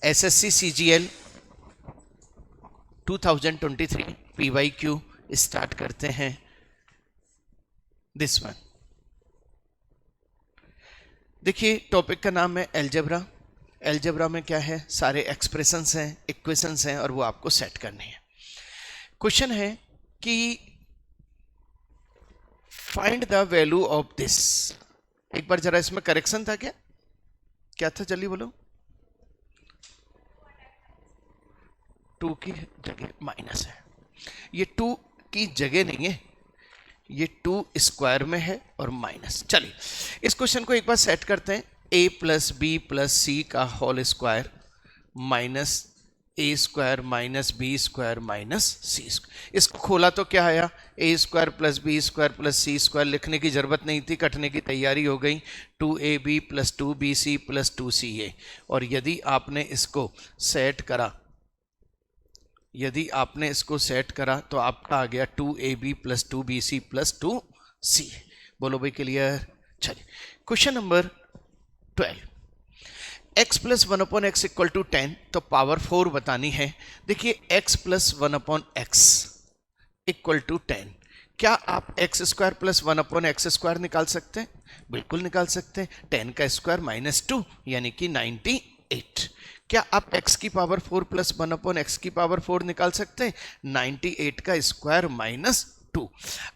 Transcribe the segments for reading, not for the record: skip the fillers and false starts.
SSC CGL 2023 PYQ start करते हैं। This one देखिए, टॉपिक का नाम है एलजेब्रा। एलजेब्रा में क्या है, सारे एक्सप्रेशंस हैं, इक्वेशंस हैं और वो आपको सेट करनी है। क्वेश्चन है कि find the value of this. एक बार जरा इसमें करेक्शन था, क्या था, जल्दी बोलो। 2 की जगह माइनस है, ये 2 की जगह नहीं है, ये 2 स्क्वायर में है और माइनस। चलिए इस क्वेश्चन को एक बार सेट करते हैं। a plus b plus c का whole square minus a square minus b square minus c square. इसको खोला तो क्या आया, a square plus b square plus c square. लिखने की जरूरत नहीं थी, कटने की तैयारी हो गई। 2ab plus 2bc plus 2ca। और यदि आपने इसको सेट करा, तो आपका आ गया 2ab plus 2bc plus 2ca। बोलो भाई क्लियर। चलिए क्वेश्चन नंबर 12, x प्लस 1/x इक्वल टू 10, तो पावर 4 बतानी है। देखिए x प्लस 1/x इक्वल टू 10, क्या आप x square plus 1/x square निकाल सकते हैं? बिल्कुल निकाल सकते हैं। 10 का स्क्वायर माइनस 2 यानी कि 98। क्या आप x की पावर 4 प्लस 1/x की पावर 4 निकाल सकते हैं? 98 का स्क्वायर माइनस 2।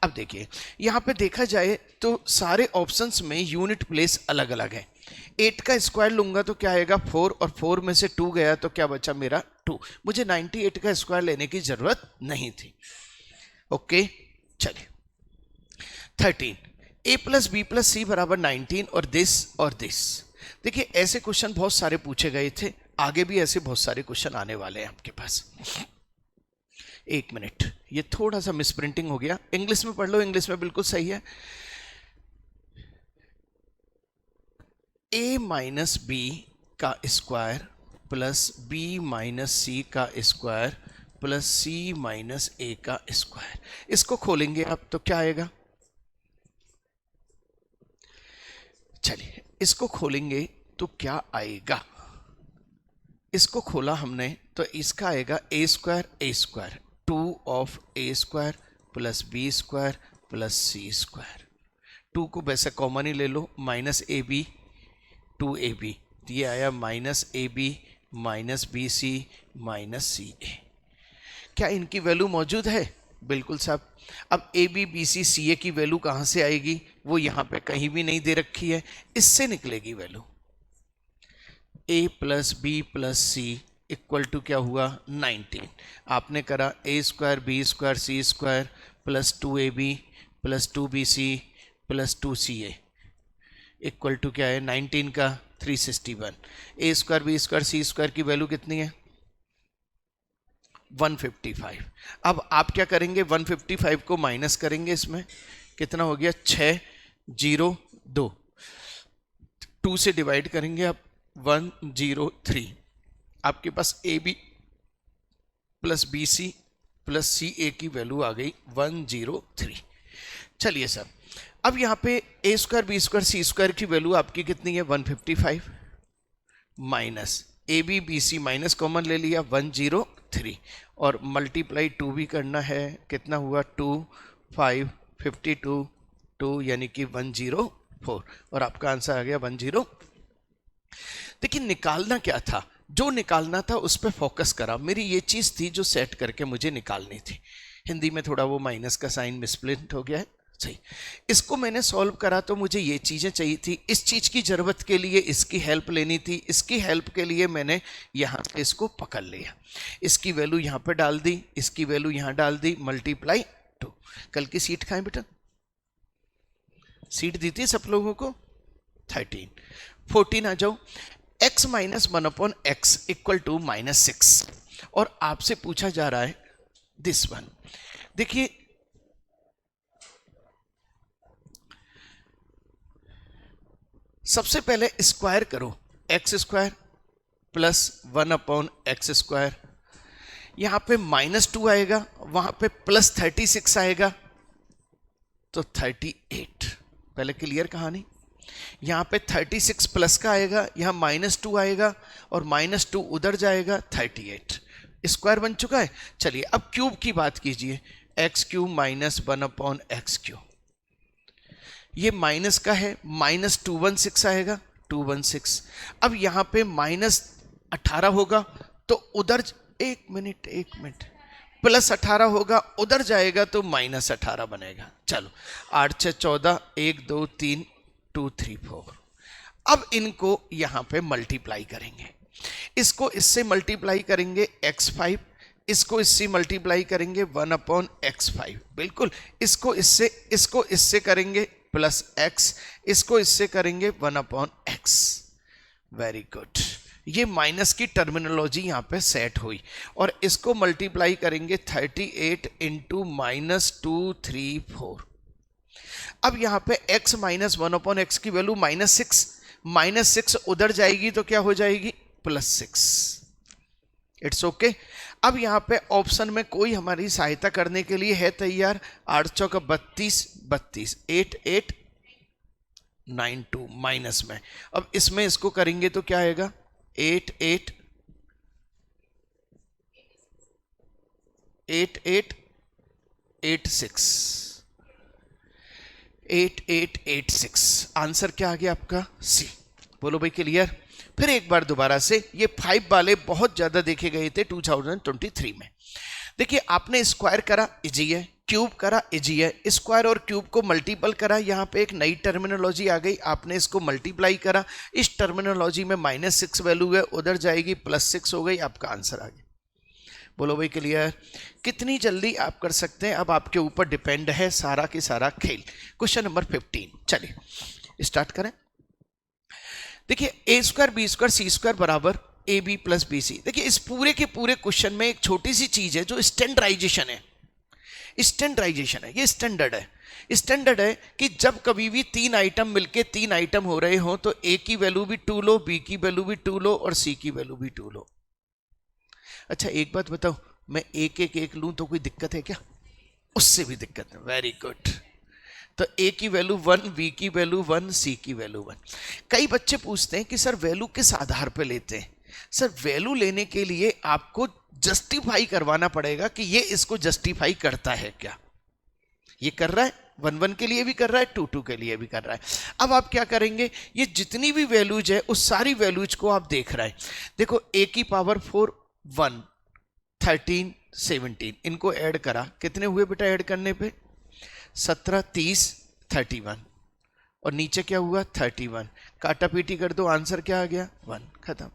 अब देखिए यहां पे देखा जाए तो सारे ऑप्शंस में यूनिट प्लेस अलग अलग है। 8 का स्क्वायर लूंगा तो क्या आएगा 4, और 4 में से 2 गया तो क्या बचा मेरा 2। मुझे 98 का स्क्वायर लेने की जरूरत नहीं थी। ओके चलिए 13, a प्लस बी प्लस सी बराबर 19 और दिस। देखिए ऐसे क्वेश्चन बहुत सारे पूछे गए थे, आगे भी ऐसे बहुत सारे क्वेश्चन आने वाले हैं आपके पास। एक मिनट, ये थोड़ा सा मिसप्रिंटिंग हो गया, इंग्लिश में पढ़ लो, इंग्लिश में बिल्कुल सही है। a माइनस बी का स्क्वायर प्लस बी माइनस सी का स्क्वायर प्लस सी माइनस ए का स्क्वायर। इसको खोलेंगे आप तो क्या आएगा, चलिए इसको खोलेंगे तो क्या आएगा। इसको खोला हमने तो इसका आएगा a square 2 of a square plus b square plus c square. 2 को वैसे कॉमन ही ले लो, माइनस ए बी 2ab, ये आया minus a b minus b c minus c a. क्या इनकी वैल्यू मौजूद है? बिल्कुल साहब। अब ए b b C C a की वैल्यू कहां से आएगी, वो यहां पे कहीं भी नहीं दे रखी है, इससे निकलेगी value. a plus b plus c equal to क्या हुआ 19। आपने करा a square B square C square plus 2ab plus 2bc plus 2ca equal to क्या है 19 का 361। a square B square C square की वैल्यू कितनी है 155। अब आप क्या करेंगे 155 को माइनस करेंगे, इसमें कितना हो गया 602, 2 से डिवाइड करेंगे आप 103। आपके पास a b plus b c plus c a की वैल्यू आ गई 103। चलिए सर, अब यहाँ पे a square B square C square की वैल्यू आपकी कितनी है 155 minus a b b c minus common ले लिया 103 और मल्टीप्लाई 2 भी करना है, कितना हुआ 2 5 52 2 यानी कि 104 और आपका आंसर आ गया 10। देखिए निकालना क्या था, जो निकालना था उस पर फोकस करा। मेरी ये चीज थी जो सेट करके मुझे निकालनी थी। हिंदी में थोड़ा वो माइनस का साइन मिसप्रिंट हो गया है, सही। इसको मैंने सॉल्व करा तो मुझे ये चीजें चाहिए थी, इस चीज की जरूरत के लिए इसकी हेल्प लेनी थी, इसकी हेल्प के लिए मैंने यहां से इसको पकड़ लिया, इसकी वैल्यू यहां पे डाल दी, इसकी वैल्यू यहां डाल दी, मल्टीप्लाई 2। कल की सीट खाएं बेटा, सीट दी थी सब लोगों को 13 14 आ जाओ। x minus 1/x equal to -6 और आपसे पूछा जा रहा है दिस वन। देखिए सबसे पहले स्क्वायर करो, x square plus 1/x square, यहां पे -2 आएगा, वहां पे +36 आएगा तो 38। पहले क्लियर कहानी, यहाँ पे 36 प्लस का आएगा, यहाँ -2 आएगा और -2 उधर जाएगा, 38 स्क्वायर बन चुका है। चलिए अब क्यूब की बात कीजिए, एक्स क्यूब माइनस 1/x3, ये माइनस का है, -216 आएगा, 216। अब यहाँ पे -18 होगा तो उधर एक मिनट +18 होगा, उधर जाएगा तो -18 बनेगा। चलो 8 6 14, 1 2 3 2 3 4। अब इनको यहां पे मल्टीप्लाई करेंगे, इसको इससे मल्टीप्लाई करेंगे x5, इसको इससे मल्टीप्लाई करेंगे 1/x5, बिल्कुल। इसको इससे करेंगे +x, इसको इससे करेंगे 1/x। वेरी गुड, ये माइनस की टर्मिनोलॉजी यहाँ पे सेट हुई और इसको मल्टीप्लाई करेंगे 38 इंटू -234। अब यहाँ पे x माइनस 1/x की वैल्यू -6 उधर जाएगी तो क्या हो जाएगी, +6। It's okay. अब यहाँ पे ऑप्शन में कोई हमारी सहायता करने के लिए है तैयार, 8 चौका 32, 8892 माइनस में। अब इसमें इसको करेंगे तो क्या आएगा, 8886 आंसर क्या आ गया आपका, सी। बोलो भाई क्लियर। फिर एक बार दोबारा से, ये 5 वाले बहुत ज्यादा देखे गए थे 2023 में। देखिए आपने स्क्वायर करा, इजी है, क्यूब करा, इजी है, स्क्वायर और क्यूब को मल्टीपल करा, यहाँ पे एक नई टर्मिनोलॉजी आ गई, आपने इसको मल्टीप्लाई करा, इस टर्मिनोलॉजी में -6 वैल्यू है, उधर जाएगी +6 हो गई, आपका आंसर आ गया। बोलो भाई क्लियर। कितनी जल्दी आप कर सकते हैं अब आपके ऊपर डिपेंड है सारा के सारा खेल। क्वेश्चन नंबर 15, चलिए स्टार्ट करें। देखिए a² b² c² बराबर ab + bc। देखिए इस पूरे के पूरे क्वेश्चन में एक छोटी सी चीज है जो स्टैंडर्डाइजेशन है, ये स्टैंडर्ड है कि जब कभी भी 3 आइटम मिलके 3 आइटम हो रहे हो तो a की वैल्यू भी 2 लो, b की वैल्यू भी 2 लो और c की वैल्यू भी 2 लो। अच्छा एक बात बताओ, मैं एक लूं तो कोई दिक्कत है क्या, उससे भी दिक्कत है। Very good. तो a की वैल्यू 1, b की वैल्यू 1, c की वैल्यू 1। कई बच्चे पूछते हैं कि सर वैल्यू किस आधार पे लेते हैं। सर वैल्यू लेने के लिए आपको जस्टिफाई करवाना पड़ेगा कि ये इसको जस्टिफाई करता है क्या, ये कर रहा है, 1 1 के लिए भी कर रहा है, 2 2 के लिए भी कर रहा है। अब आप क्या करेंगे, ये जितनी भी वैल्यूज है उस सारी वैल्यूज को आप देख रहे हैं। देखो a की पावर 4 1 13 17, इनको ऐड करा, कितने हुए बेटा ऐड करने पे, 17 30 31 और नीचे क्या हुआ 31, काटा पीटी कर दो, आंसर क्या आ गया 1, खत्म।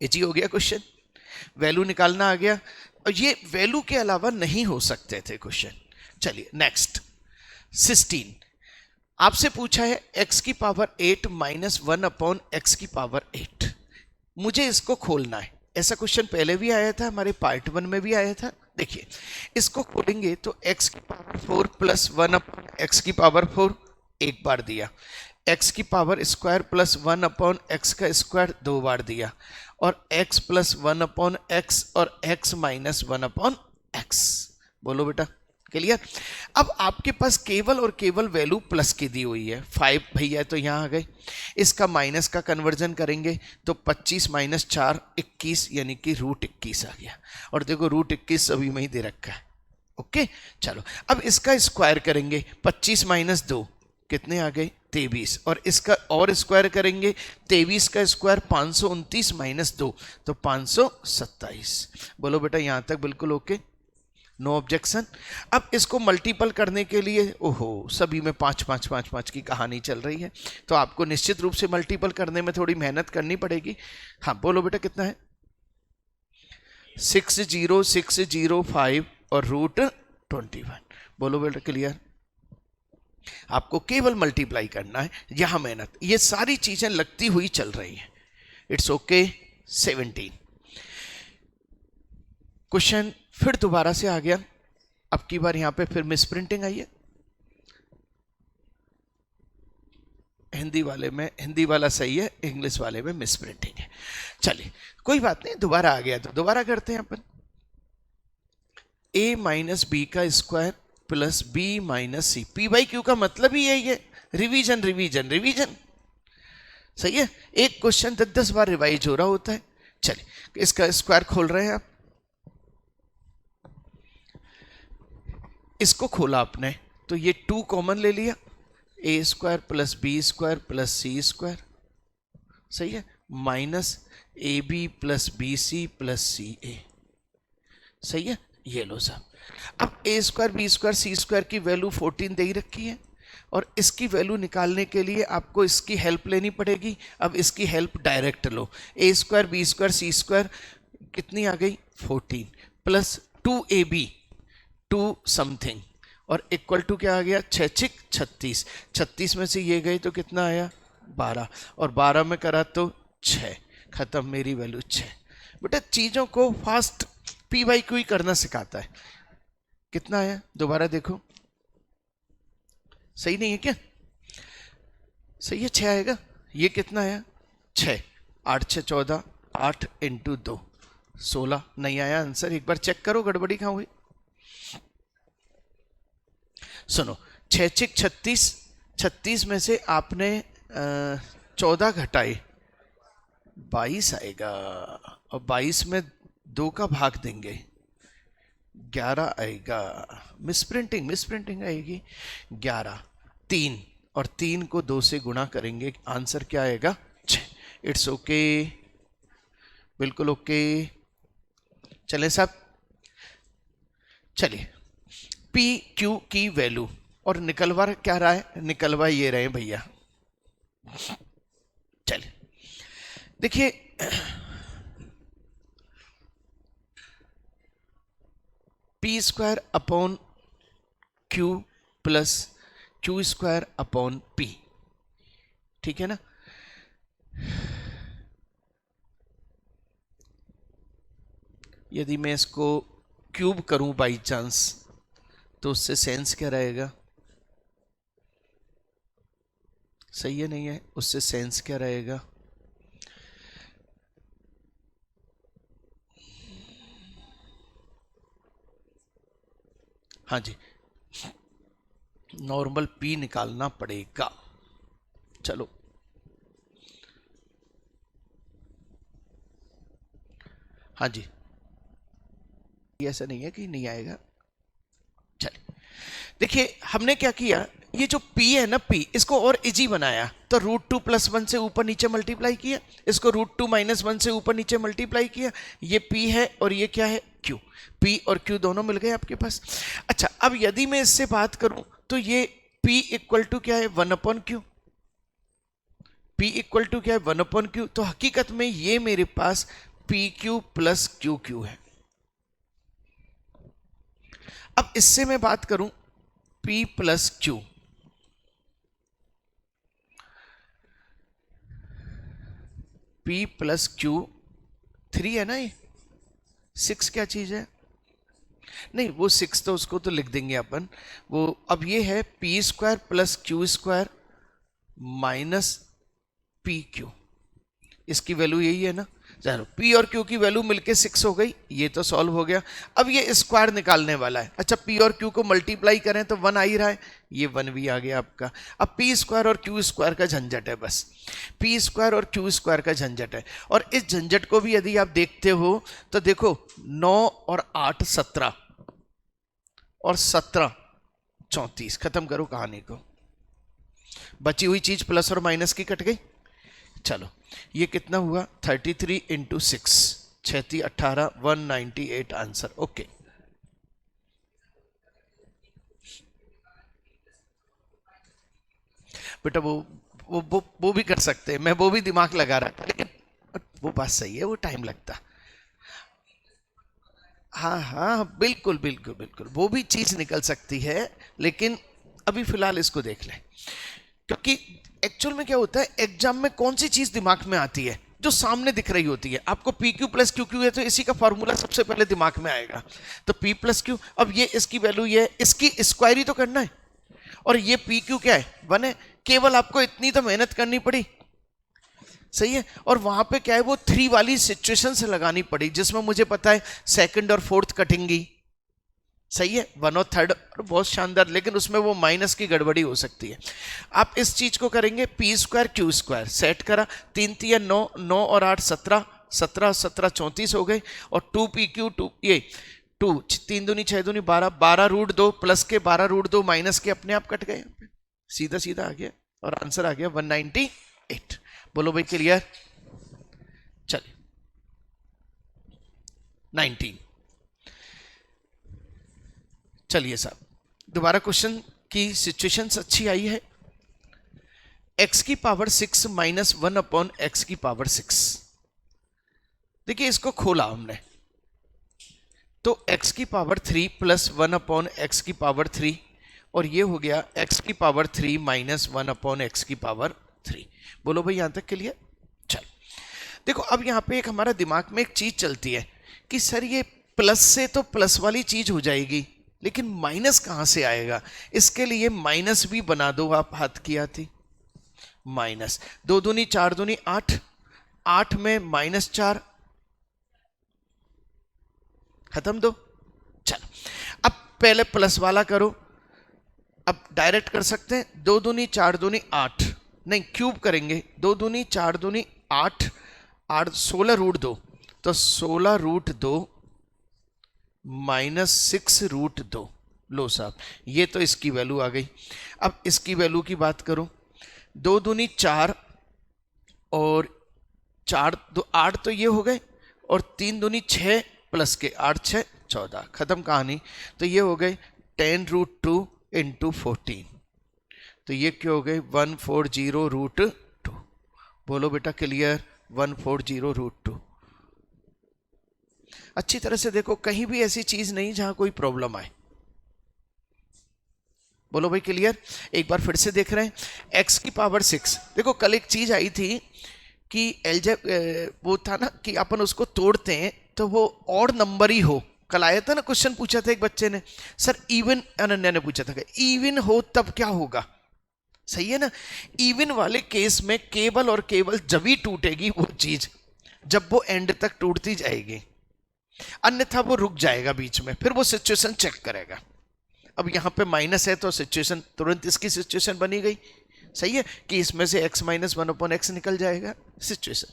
इजी हो गया क्वेश्चन, वैल्यू निकालना आ गया। और ये वैल्यू के अलावा नहीं हो सकते थे क्वेश्चन। चलिए नेक्स्ट 16, आपसे पूछा है x की पावर 8 माइनस 1/x की पावर 8, मुझे इसको खोलना है। ऐसा क्वेश्चन पहले भी आया था, हमारे पार्ट 1 में भी आया था। देखिए इसको खोलेंगे तो x की पावर 4 प्लस 1/x की पावर 4 एक बार दिया, x की पावर स्क्वायर प्लस 1/x का स्क्वायर 2 बार दिया, और x प्लस 1/x और x माइनस 1/x। बोलो बेटा क्लियर। अब आपके पास केवल और केवल वैल्यू प्लस की दी हुई है, 5 भैया तो यहाँ आ गए। इसका माइनस का कन्वर्जन करेंगे तो 25 माइनस 4 21, यानी कि √21 आ गया। और देखो √21 सभी में ही दे रखा है। ओके चलो अब इसका स्क्वायर करेंगे, 25 माइनस 2 कितने आ गए 23, और इसका और स्क्वायर करेंगे 23 का स्क्वायर 529 माइनस 2 तो 527। बोलो बेटा यहाँ तक बिल्कुल ओके, नो ऑब्जेक्शन। अब इसको मल्टीपल करने के लिए ओहो सभी में 5 5 5 5 की कहानी चल रही है, तो आपको निश्चित रूप से मल्टीपल करने में थोड़ी मेहनत करनी पड़ेगी। हाँ बोलो बेटा कितना है 60605 और √21। बोलो बेटा क्लियर। आपको केवल मल्टीप्लाई करना है, यहां मेहनत, ये सारी चीजें लगती हुई चल रही है। इट्स ओके 17 क्वेश्चन फिर दोबारा से आ गया। अब की बार यहां पे फिर मिस प्रिंटिंग आई है, हिंदी वाले में, हिंदी वाला सही है, इंग्लिश वाले में मिस प्रिंटिंग है। चलिए कोई बात नहीं, दोबारा आ गया तो दोबारा करते हैं अपन। a माइनस बी का square plus b minus c, p by q का मतलब ही यही है, रिवीजन रिवीजन रिवीजन। सही है, एक क्वेश्चन 10-10 बार रिवाइज हो रहा होता है। चलिए इसका स्क्वायर खोल रहे हैं आप, इसको खोला आपने तो ये 2 कॉमन ले लिया, a square plus b square plus c square, सही है, minus a b plus b c plus c a, सही है। ये लो साहब, अब a square B square C square की वैल्यू 14 दे ही रखी है और इसकी वैल्यू निकालने के लिए आपको इसकी हेल्प लेनी पड़ेगी। अब इसकी हेल्प डायरेक्ट लो, ए स्क्वायर बी स्क्वायर सी स्क्वायर कितनी आ गई 14 प्लस 2ab 2 समथिंग और इक्वल टू क्या आ गया 6 36, 36 में से ये गई तो कितना आया 12 और 12 में करा तो 6, खत्म, मेरी वैल्यू 6। बेटा चीजों को फास्ट पी बाई क्यू करना सिखाता है। कितना आया दोबारा देखो, सही नहीं है क्या? सही है, 6 आएगा। ये कितना आया 6, 8 6 14, 8 इंटू 2 16, नहीं आया आंसर। एक बार चेक करो गड़बड़ी कहां हुई। सुनो 6 6 36, 36 में से आपने 14 घटाए 22 आएगा और 22 में 2 का भाग देंगे 11 आएगा। मिसप्रिंटिंग आएगी 11, 3 और 3 को 2 से गुणा करेंगे, आंसर क्या आएगा 6। इट्स ओके, बिल्कुल ओके। चले साहब, चलिए पी क्यू की वैल्यू और निकलवा क्या रहा है, निकलवा ये रहे भैया। चलिए देखिए P square upon Q plus Q square upon P, ठीक है ना। यदि मैं इसको क्यूब करूं बाई चांस तो उससे सेंस क्या रहेगा, सही है नहीं है, उससे सेंस क्या रहेगा, हाँ जी नॉर्मल पी निकालना पड़ेगा। चलो हाँ जी, ऐसा नहीं है कि नहीं आएगा। चलिए देखिए हमने क्या किया, ये जो p है ना p, इसको और इजी बनाया तो √2 + 1 से ऊपर नीचे मल्टीप्लाई किया, इसको √2 - 1 से ऊपर नीचे मल्टीप्लाई किया। ये p है और ये क्या है q, p और q दोनों मिल गए आपके पास। अच्छा अब यदि मैं इससे बात करूं तो ये p इक्वल टू क्या है 1/q, p इक्वल टू क्या है 1/q, तो हकीकत में ये मेरे पास pq + qq है। अब इससे मैं बात करूं p + q, p + q 3 है ना, ये 6 क्या चीज है, नहीं वो 6 तो उसको तो लिख देंगे अपन, वो अब ये है p² + q² माइनस pq, इसकी वैल्यू यही है ना। चलो p और q की वैल्यू मिलके 6 हो गई, ये तो सॉल्व हो गया। अब ये स्क्वायर निकालने वाला है। अच्छा p और q को मल्टीप्लाई करें तो 1 आ ही रहा है, ये 1 भी आ गया आपका। अब p² और q² का झंझट है, बस p² और q² का झंझट है। और इस झंझट को भी यदि आप देखते हो तो देखो 9 और 8 17 और 17 34, खत्म करो कहानी को। बची हुई चीज प्लस और माइनस की कट गई। चलो ये कितना हुआ 33 × 6, 36 18 198 आंसर। ओके बेटा वो भी कर सकते हैं, मैं वो भी दिमाग लगा रहा था, लेकिन वो बात सही है, वो टाइम लगता। हाँ हाँ बिल्कुल बिल्कुल बिल्कुल, वो भी चीज निकल सकती है, लेकिन अभी फिलहाल इसको देख लें। क्योंकि एक्चुअल में क्या होता है, एग्जाम में कौन सी चीज दिमाग में आती है, जो सामने दिख रही होती है। आपको PQ + QQ है तो इसी का फॉर्मूला सबसे पहले दिमाग में आएगा, तो P + Q। अब ये इसकी वैल्यू ये है, इसकी स्क्वायर ही तो करना है, और ये PQ क्या है 1 है, केवल आपको इतनी तो मेहनत करनी पड़ी, सही है। और वहां पे क्या है, वो 3 वाली सिचुएशन से लगानी पड़ी, जिसमें मुझे पता है सेकंड और फोर्थ कटेंगी, सही है, 1/3 बहुत शानदार, लेकिन उसमें वो माइनस की गड़बड़ी हो सकती है। आप इस चीज को करेंगे P square Q square, set करा, 3 3 9, 9 और 8 17, 17 17 34 हो गए, और 2 PQ 2 ये 2 3 दूनी 6 दूनी 12, 12√2 प्लस के 12√2 माइनस के अपने आप कट गए, सीधा सीधा आ गया और आंसर आ गया 198। बोलो भाई क्लियर। चलिए 19। चलिए साहब दोबारा क्वेश्चन की सिचुएशन अच्छी आई है। x की पावर 6 माइनस 1/x की पावर 6। देखिए इसको खोला हमने तो x की पावर 3 प्लस 1/x की पावर 3, और ये हो गया x की पावर 3 माइनस 1/x की पावर 3। बोलो भाई यहां तक के लिए। चल देखो अब यहां पे एक हमारा दिमाग में एक चीज चलती है कि सर ये प्लस से तो प्लस वाली चीज हो जाएगी, लेकिन माइनस कहां से आएगा। इसके लिए माइनस भी बना दो आप हाथ की आती। माइनस 2 दूनी 4 दूनी 8, 8 में -4, खत्म दो। चलो अब पहले प्लस वाला करो, अब डायरेक्ट कर सकते हैं। 2 दूनी 4 दूनी 8, नहीं क्यूब करेंगे, 2 दूनी 4 दूनी 8, 8 16√2, तो 16√2 -6√2। लो साहब ये तो इसकी वैल्यू आ गई। अब इसकी वैल्यू की बात करो, 2 दूनी 4 और 4 2 8 तो ये हो गए, और 3 दूनी 6 प्लस के 8 6 14, खत्म कहानी। तो ये हो गए 10√2 × 14, तो ये क्या हो गए 140√2। बोलो बेटा क्लियर, 140√2। अच्छी तरह से देखो कहीं भी ऐसी चीज नहीं जहां कोई प्रॉब्लम आए। बोलो भाई क्लियर। एक बार फिर से देख रहे हैं x की पावर 6। देखो कल एक चीज आई थी कि वो था ना कि अपन उसको तोड़ते हैं तो वो ऑड नंबर ही हो। कल आया था ना क्वेश्चन, पूछा था एक बच्चे ने, सर इवन, अनन्या ने पूछा था इवन हो तब क्या होगा। सही है ना, इवन वाले केस में केवल और केवल जब ही टूटेगी वो चीज जब वो एंड तक टूटती जाएगी, अन्यथा वो रुक जाएगा बीच में, फिर वो सिचुएशन चेक करेगा। अब यहां पे माइनस है तो सिचुएशन तुरंत इसकी सिचुएशन बनी गई। सही है कि इसमें से x - 1/x निकल जाएगा सिचुएशन।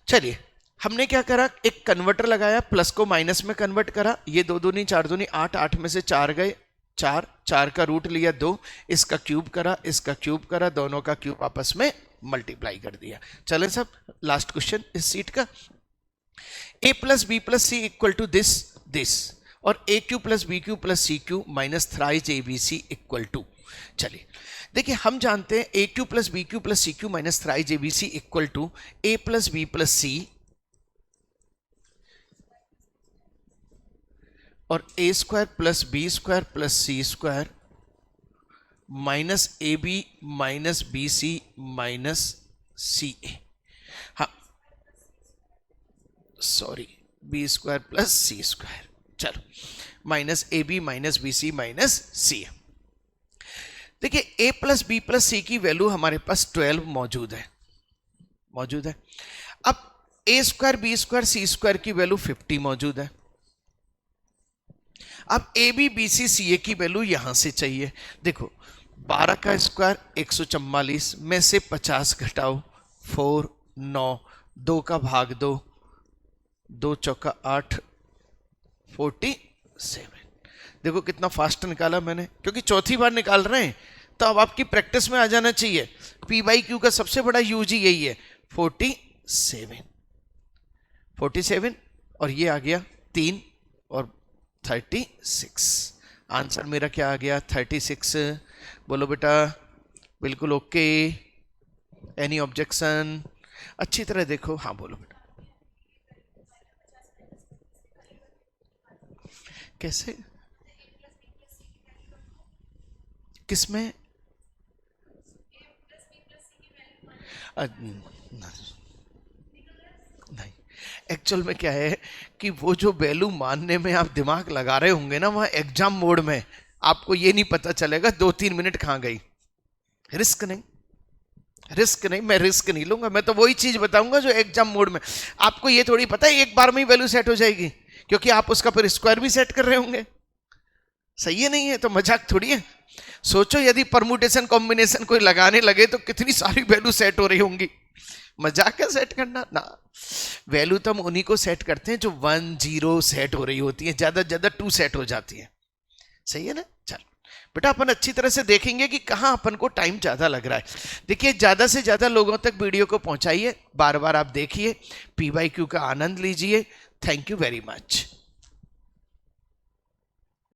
चलिए हमने क्या करा, एक कन्वर्टर लगाया, प्लस को माइनस में कन्वर्ट करा। ये 2 दूनी 4 दूनी 8, 8 में से 4 गए, 4 4 का रूट लिया 2, इसका क्यूब करा, इसका क्यूब करा, दोनों का क्यूब आपस में मल्टीप्लाई कर दिया। चले सब लास्ट क्वेश्चन इस सीट का। a + b + c = दिस और aq + bq + cq - thrice abc = चलिए देखिए हम जानते हैं aq + bq + cq - thrice abc = a + b + c और a² + b² + c² - ab - bc - ca। हाँ सॉरी, b² + c², चलो -ab - bc - ca। देखिए a + b + c की वैल्यू हमारे पास 12 मौजूद है। अब a² b² c² की वैल्यू 50 मौजूद है। अब ए b b C C a की वैल्यू यहां से चाहिए। देखो 12 का स्क्वायर 144 में से 50 घटाओ 4 9, 2 का भाग 2, 2 चौका 8, 47। देखो कितना फास्ट निकाला मैंने, क्योंकि चौथी बार निकाल रहे हैं तो अब आपकी प्रैक्टिस में आ जाना चाहिए। P/Q का सबसे बड़ा यूज यही है, 47 और ये आ गया 3 और 36। आंसर मेरा क्या आ गया 36। बोलो बेटा बिल्कुल ओके, एनी ऑब्जेक्शन। अच्छी तरह देखो, हाँ बोलो बेटा। कैसे, किसमें? नहीं, एक्चुअल में क्या है कि वो जो वैल्यू मानने में आप दिमाग लगा रहे होंगे ना, वहां एग्जाम मोड में आपको ये नहीं पता चलेगा 2-3 मिनट कहां गई। रिस्क नहीं, मैं रिस्क नहीं लूंगा। मैं तो वही चीज बताऊंगा जो एग्जाम मोड में। आपको ये थोड़ी पता है एक बार में ही वैल्यू सेट हो जाएगी, क्योंकि आप उसका फिर स्क्वायर भी सेट कर रहे होंगे। सही है नहीं है? तो मजाक थोड़ी है। सोचो यदि परमुटेशन कॉम्बिनेशन कोई लगाने लगे तो कितनी सारी वैल्यू सेट हो रही होंगी। मजाक है सेट करना ना। वैल्यू तो हम उन्हीं को सेट करते हैं जो 1 0 सेट हो रही होती है, ज्यादा ज्यादा 2 सेट हो जाती है। सही है ना? चल बेटा अपन अच्छी तरह से देखेंगे कि कहां अपन को टाइम ज्यादा लग रहा है। देखिए ज्यादा से ज्यादा लोगों तक वीडियो को पहुंचाइए, बार बार आप देखिए, PYQ का आनंद लीजिए। Thank you very much.